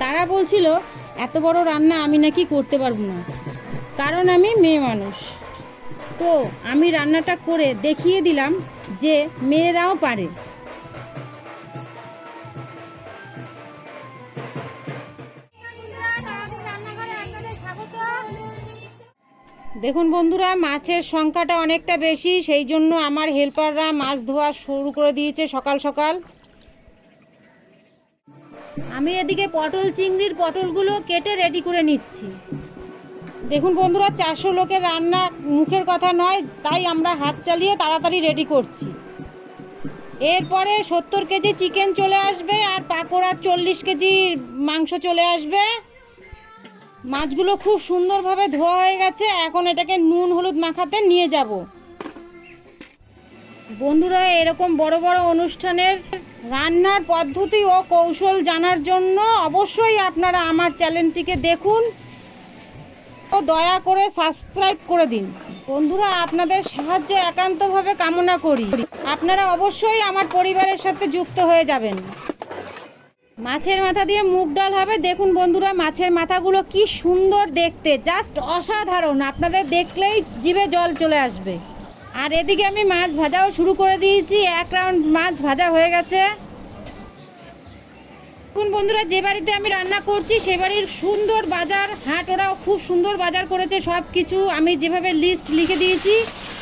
তারা বলছিল এত বড় রান্না আমি নাকি করতে পারবো না, কারণ আমি মেয়ে মানুষ। তো আমি রান্নাটা করে দেখিয়ে দিলাম যে মেয়েরাও পারে। দেখুন বন্ধুরা, মাছের সংখ্যাটা অনেকটা বেশি, সেই জন্য আমার হেল্পাররা মাছ ধোয়া শুরু করে দিয়েছে সকাল সকাল। আমি এদিকে পটল চিংড়ির পটলগুলো কেটে রেডি করে নিচ্ছি। দেখুন বন্ধুরা, 400 লোকের রান্না মুখের কথা নয়, তাই আমরা হাত চালিয়ে তাড়াতাড়ি রেডি করছি। এরপরে 70 কেজি চিকেন চলে আসবে আর পাকোড়ার 40 কেজি মাংস চলে আসবে। মাছগুলো খুব সুন্দরভাবে ধোয়া হয়ে গেছে, এখন এটাকে নুন হলুদ মাখাতে নিয়ে যাব। বন্ধুরা, এরকম বড় বড় অনুষ্ঠানের রান্নার পদ্ধতি ও কৌশল জানার জন্য অবশ্যই আপনারা আমার চ্যানেলটিকে দেখুন ও দয়া করে সাবস্ক্রাইব করে দিন। বন্ধুরা, আপনাদের সাহায্য একান্তভাবে কামনা করি। আপনারা অবশ্যই আমার পরিবারের সাথে যুক্ত হয়ে যাবেন। মাছের মাথা দিয়ে মুগ ডাল হবে। দেখুন বন্ধুরা, মাছের মাথাগুলো কি সুন্দর দেখতে, জাস্ট অসাধারণ। আপনাদের দেখলেই জিভে জল চলে আসবে। আর এদিকে আমি মাছ ভাজাও শুরু করে দিয়েছি। 1 রাউন্ড মাছ ভাজা হয়ে গেছে। দেখুন বন্ধুরা, যে বাড়িতে আমি রান্না করছি সে বাড়ির সুন্দর বাজার হাট, ওরাও খুব সুন্দর বাজার করেছে। সব কিছু আমি যেভাবে লিস্ট লিখে দিয়েছি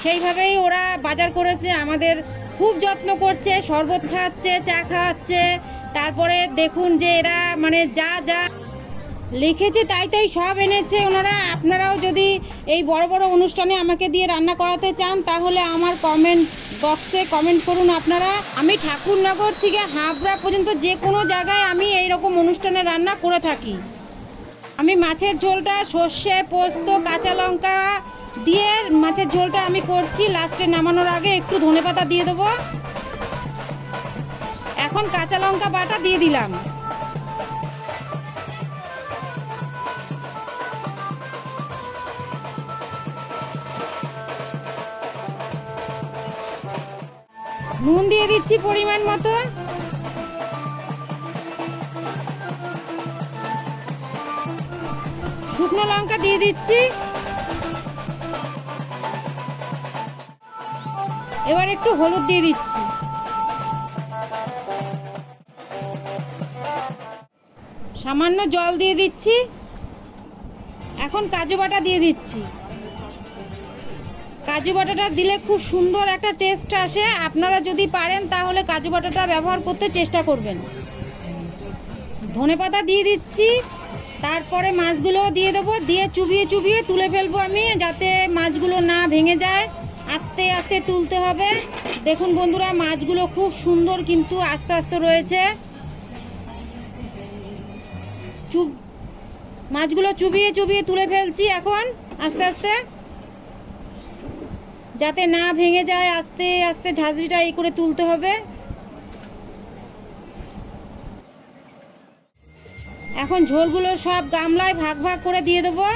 সেইভাবেই ওরা বাজার করেছে। আমাদের খুব যত্ন করছে, শরবত খাওয়াচ্ছে, চা খাওয়াচ্ছে। তারপরে দেখুন যে এরা মানে যা যা লিখেছে তাই তাই সব এনেছে ওনারা। আপনারাও যদি এই বড় বড় অনুষ্ঠানে আমাকে দিয়ে রান্না করাতে চান তাহলে আমার কমেন্ট বক্সে কমেন্ট করুন আপনারা। আমি ঠাকুরনগর থেকে হাবড়া পর্যন্ত যে কোনো জায়গায় আমি এই রকম অনুষ্ঠানে রান্না করে থাকি। আমি মাছের ঝোলটা সর্ষে পোস্ত কাঁচা লঙ্কা দিয়ে মাছের ঝোলটা আমি করছি। লাস্টে নামানোর আগে একটু ধনেপাতা দিয়ে দেবো। এখন কাঁচা লঙ্কা বাটা দিয়ে দিলাম। নুন দিয়ে দিচ্ছি পরিমাণ মতো। শুকনো লঙ্কা দিয়ে দিচ্ছি। এবার একটু হলুদ দিয়ে দিচ্ছি। সামান্য জল দিয়ে দিচ্ছি। এখন কাজু বাটা দিয়ে দিচ্ছি। কাজু বাটাটা দিলে খুব সুন্দর একটা টেস্ট আসে। আপনারা যদি পারেন তাহলে কাজু বাটাটা ব্যবহার করতে চেষ্টা করবেন। ধনেপাতা দিয়ে দিচ্ছি। তারপরে মাছগুলো দিয়ে দেবো, দিয়ে চুবিয়ে চুবিয়ে তুলে ফেলবো আমি, যাতে মাছগুলো না ভেঙে যায়। আস্তে আস্তে তুলতে হবে। দেখুন বন্ধুরা, মাছগুলো খুব সুন্দর কিন্তু আস্তে আস্তে রয়েছে। মাছগুলো চুবিয়ে চুবিয়ে তুলে ফেলছি এখন আস্তে আস্তে, যাতে না ভেঙে যায়। আস্তে আস্তে ঝাঁঝরিটা এই করে তুলতে হবে। এখন ঝোলগুলো সব গামলায় ভাগ ভাগ করে দিয়ে দেবো।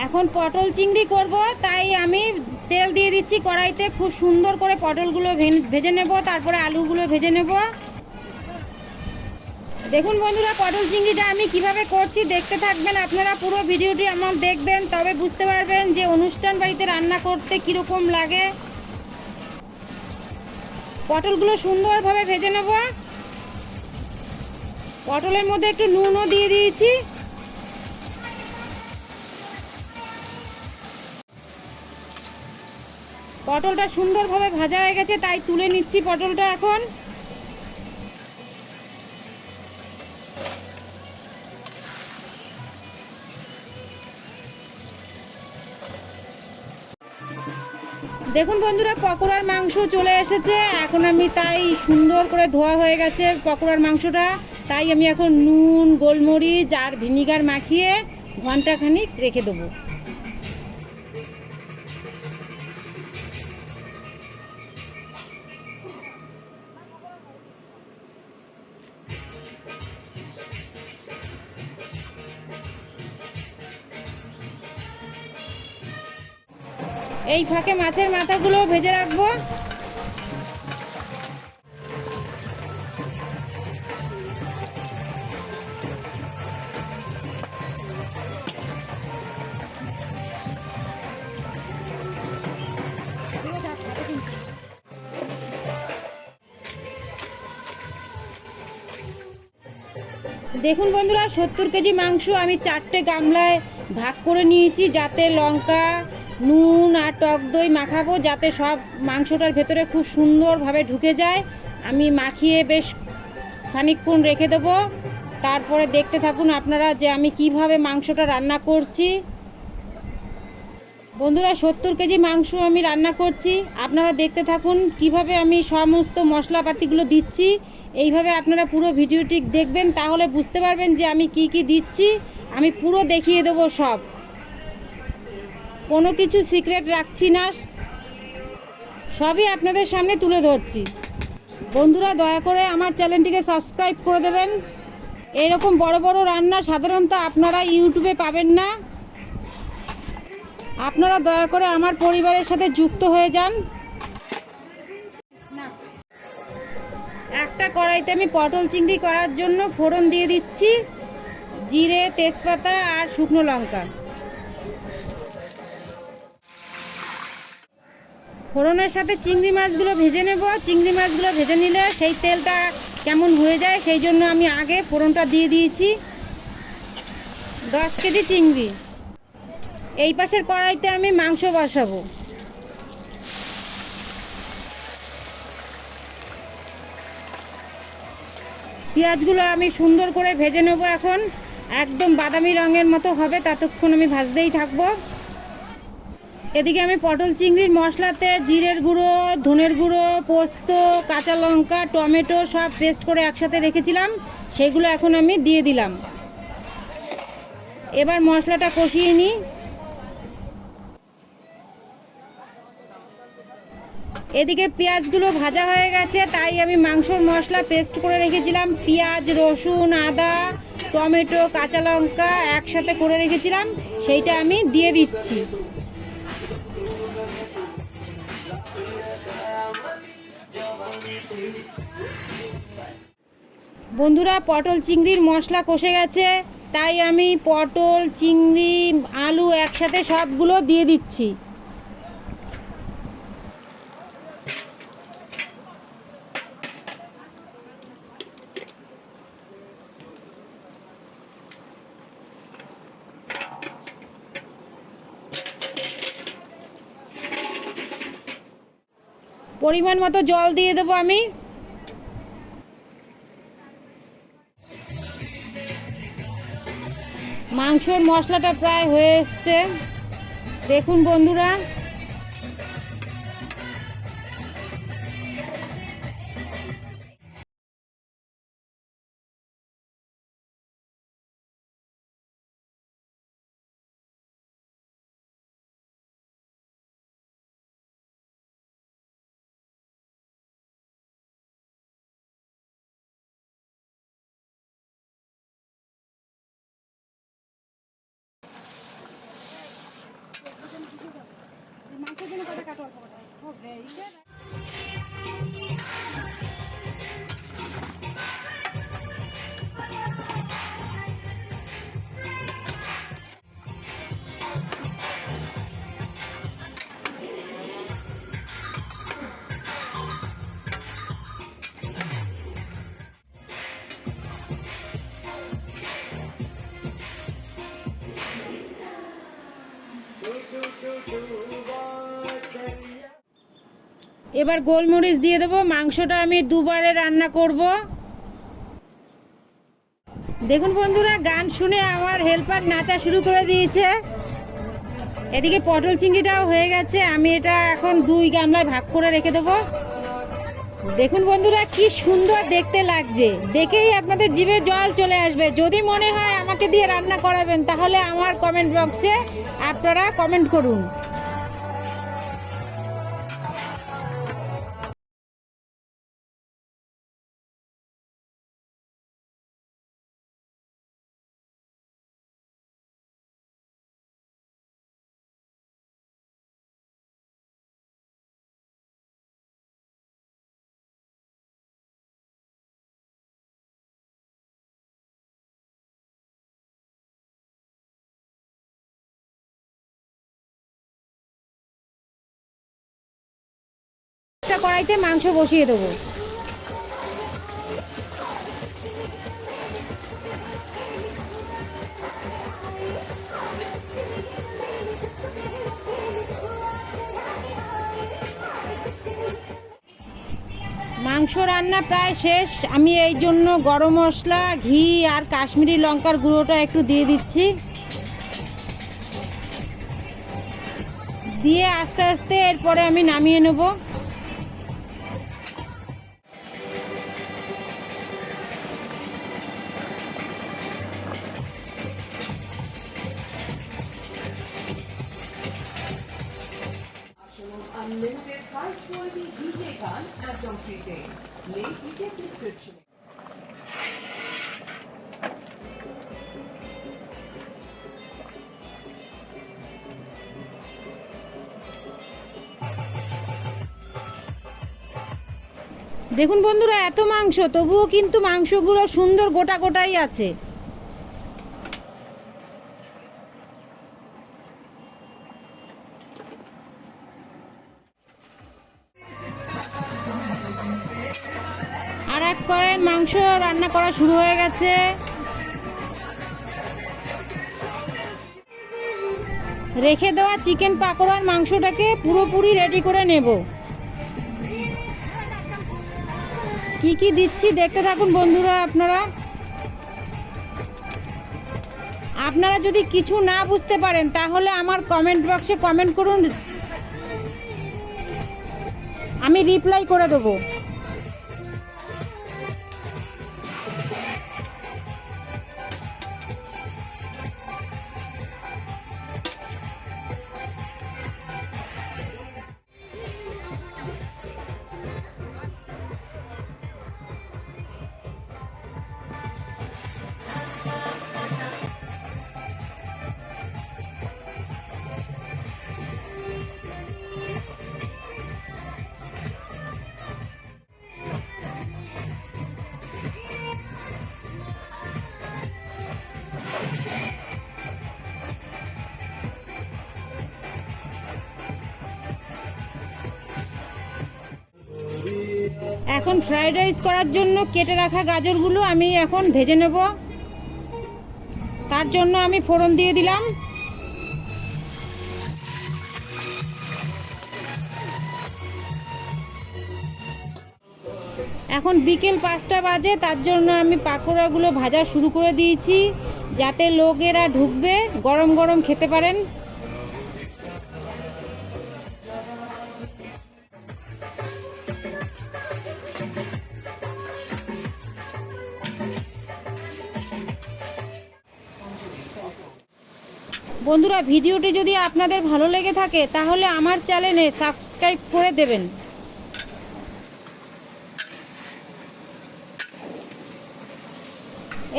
এখন পটল চিংড়ি করব, তাই আমি তেল দিয়ে দিচ্ছি কড়াইতে। খুব সুন্দর করে পটলগুলো ভেজে নেব, তারপরে আলুগুলো ভেজে নেব। দেখুন বন্ধুরা, পটল চিংড়িটা আমি কিভাবে করছি দেখতে থাকবেন আপনারা। পুরো ভিডিওটি আমার দেখবেন, তবে বুঝতে পারবেন যে অনুষ্ঠান বাড়িতে রান্না করতে কীরকম লাগে। পটলগুলো সুন্দরভাবে ভেজে নেব। পটলের মধ্যে একটু নুনও দিয়ে দিয়েছি। পটলটা সুন্দরভাবে ভাজা হয়ে গেছে, তাই তুলে নিচ্ছি পটলটা এখন। দেখুন বন্ধুরা, পকোড়ার মাংস চলে এসেছে। এখন আমি তাই সুন্দর করে ধোয়া হয়ে গেছে পকোড়ার মাংসটা, তাই আমি এখন নুন গোলমরিচ আর ভিনিগার মাখিয়ে ঘন্টাখানিক রেখে দেবো। এই ফাঁকে মাছের মাথাগুলো ভেজে রাখবো। দেখুন বন্ধুরা, 70 কেজি মাংস আমি 4টে গামলায় ভাগ করে নিয়েছি, যাতে লঙ্কা, নুন আর টক দই মাখাবো, যাতে সব মাংসটার ভেতরে খুব সুন্দরভাবে ঢুকে যায়। আমি মাখিয়ে বেশ খানিকক্ষণ রেখে দেবো। তারপরে দেখতে থাকুন আপনারা যে আমি কিভাবে মাংসটা রান্না করছি। বন্ধুরা, 70 কেজি মাংস আমি রান্না করছি, আপনারা দেখতে থাকুন কিভাবে আমি সমস্ত মশলাপাতিগুলো দিচ্ছি। এইভাবে আপনারা পুরো ভিডিওটি দেখবেন, তাহলে বুঝতে পারবেন যে আমি কি কি দিচ্ছি। আমি পুরো দেখিয়ে দেবো সব, কোনো কিছু সিক্রেট রাখছি না, সবই আপনাদের সামনে তুলে ধরছি। বন্ধুরা, দয়া করে আমার চ্যানেলটিকে সাবস্ক্রাইব করে দেবেন। এরকম বড় বড় রান্না সাধারণত আপনারা ইউটিউবে পাবেন না। আপনারা দয়া করে আমার পরিবারের সাথে যুক্ত হয়ে যান। একটা কড়াইতে আমি পটল চিংড়ি করার জন্য ফোড়ন দিয়ে দিচ্ছি, জিরে, তেজপাতা আর শুকনো লঙ্কা। ফোড়নের সাথে চিংড়ি মাছগুলো ভেজে নেব। চিংড়ি মাছগুলো ভেজে নিলে সেই তেলটা কেমন হয়ে যায়, সেই জন্য আমি আগে ফোড়নটা দিয়ে দিয়েছি। 10 কেজি চিংড়ি। এই পাশের কড়াইতে আমি মাংস বসাবো। পেঁয়াজগুলো আমি সুন্দর করে ভেজে নেব, এখন একদম বাদামি রঙের মতো হবে, ততক্ষণ আমি ভাজতেই থাকবো। এদিকে আমি পটল চিংড়ির মশলাতে জিরের গুঁড়ো, ধনের গুঁড়ো, পোস্ত, কাঁচা লঙ্কা, টমেটো সব পেস্ট করে একসাথে রেখেছিলাম, সেগুলো এখন আমি দিয়ে দিলাম। এবার মশলাটা কষিয়ে নিই। এদিকে পেঁয়াজগুলো ভাজা হয়ে গেছে, তাই আমি মাংসর মশলা পেস্ট করে রেখেছিলাম, পেঁয়াজ, রসুন, আদা, টমেটো, কাঁচা লঙ্কা একসাথে করে রেখেছিলাম, সেইটা আমি দিয়ে দিচ্ছি। বন্ধুরা, পটল চিংড়ির মশলা কষে গেছে, তাই আমি পটল, চিংড়ি, আলু একসাথে সবগুলো দিয়ে দিচ্ছি। পরিমাণ মতো জল দিয়ে দেবো আমি। মাংসর মশলাটা প্রায় হয়ে এসছে, দেখুন বন্ধুরা। এবার গোলমরিচ দিয়ে দেবো। মাংসটা আমি দুবারে রান্না করব। দেখুন বন্ধুরা, গান শুনে আমার হেল্পার নাচা শুরু করে দিয়েছে। এদিকে পটল চিংড়িটাও হয়ে গেছে, আমি এটা এখন 2 গামলায় ভাগ করে রেখে দেবো। দেখুন বন্ধুরা, কি সুন্দর দেখতে লাগছে, দেখেই আপনাদের জিভে জল চলে আসবে। যদি মনে হয় আমাকে দিয়ে রান্না করাবেন, তাহলে আমার কমেন্ট বক্সে আপনারা কমেন্ট করুন। একটা কড়াইতে মাংস বসিয়ে দেবো। মাংস রান্না প্রায় শেষ। আমি এই জন্য গরম মশলা, ঘি আর কাশ্মীরি লঙ্কার গুঁড়োটা একটু দিয়ে দিচ্ছি। দিয়ে আস্তে আস্তে এরপরে আমি নামিয়ে নেব। Unlimited high-quality DJ card at your prepaid. Link DJ description. দেখুন বন্ধুরা, এত মাংস, তবুও কিন্তু মাংসগুলো সুন্দর গোটা গোটাই আছে। আর এক কড়াই মাংস রান্না করা শুরু হয়ে গেছে। রেখে দেওয়া চিকেন পাকোড়ার মাংসটাকে পুরোপুরি রেডি করে নেব। কি কি দিচ্ছি দেখতে থাকুন বন্ধুরা। আপনারা যদি কিছু না বুঝতে পারেন তাহলে আমার কমেন্ট বক্সে কমেন্ট করুন, আমি রিপ্লাই করে দেবো। এখন ফ্রাইড রাইস করার জন্য কেটে রাখা গাজরগুলো আমি এখন ভেজে নেব। তার জন্য আমি ফোড়ন দিয়ে দিলাম। এখন বিকেল 5টা বাজে, তার জন্য আমি পাকোড়াগুলো ভাজা শুরু করে দিয়েছি, যাতে লোকেরা ঢুকবে গরম গরম খেতে পারেন। বন্ধুরা, ভিডিওটি যদি আপনাদের ভালো লেগে থাকে তাহলে আমার চ্যানেলে সাবস্ক্রাইব করে দেবেন।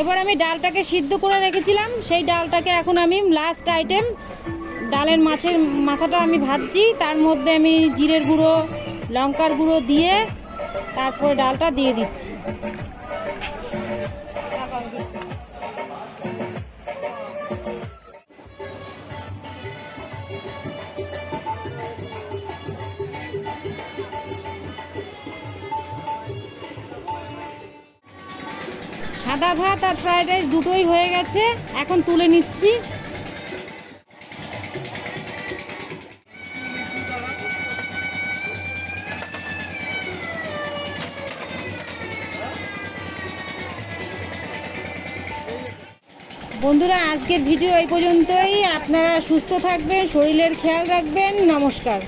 এবার আমি ডালটাকে সিদ্ধ করে রেখেছিলাম, সেই ডালটাকে এখন আমি লাস্ট আইটেম ডালের মাছের মাথাটা আমি ভাজছি। তার মধ্যে আমি জিরের গুঁড়ো, লঙ্কার গুঁড়ো দিয়ে তারপরে ডালটা দিয়ে দিচ্ছি। সাদা ভাত আর ফ্রাইড রাইস দুটোই হয়ে গেছে, এখন তুলে নিচ্ছি। বন্ধুরা, আজকের ভিডিও এই পর্যন্তই। আপনারা সুস্থ থাকবেন, শরীরের খেয়াল রাখবেন। নমস্কার।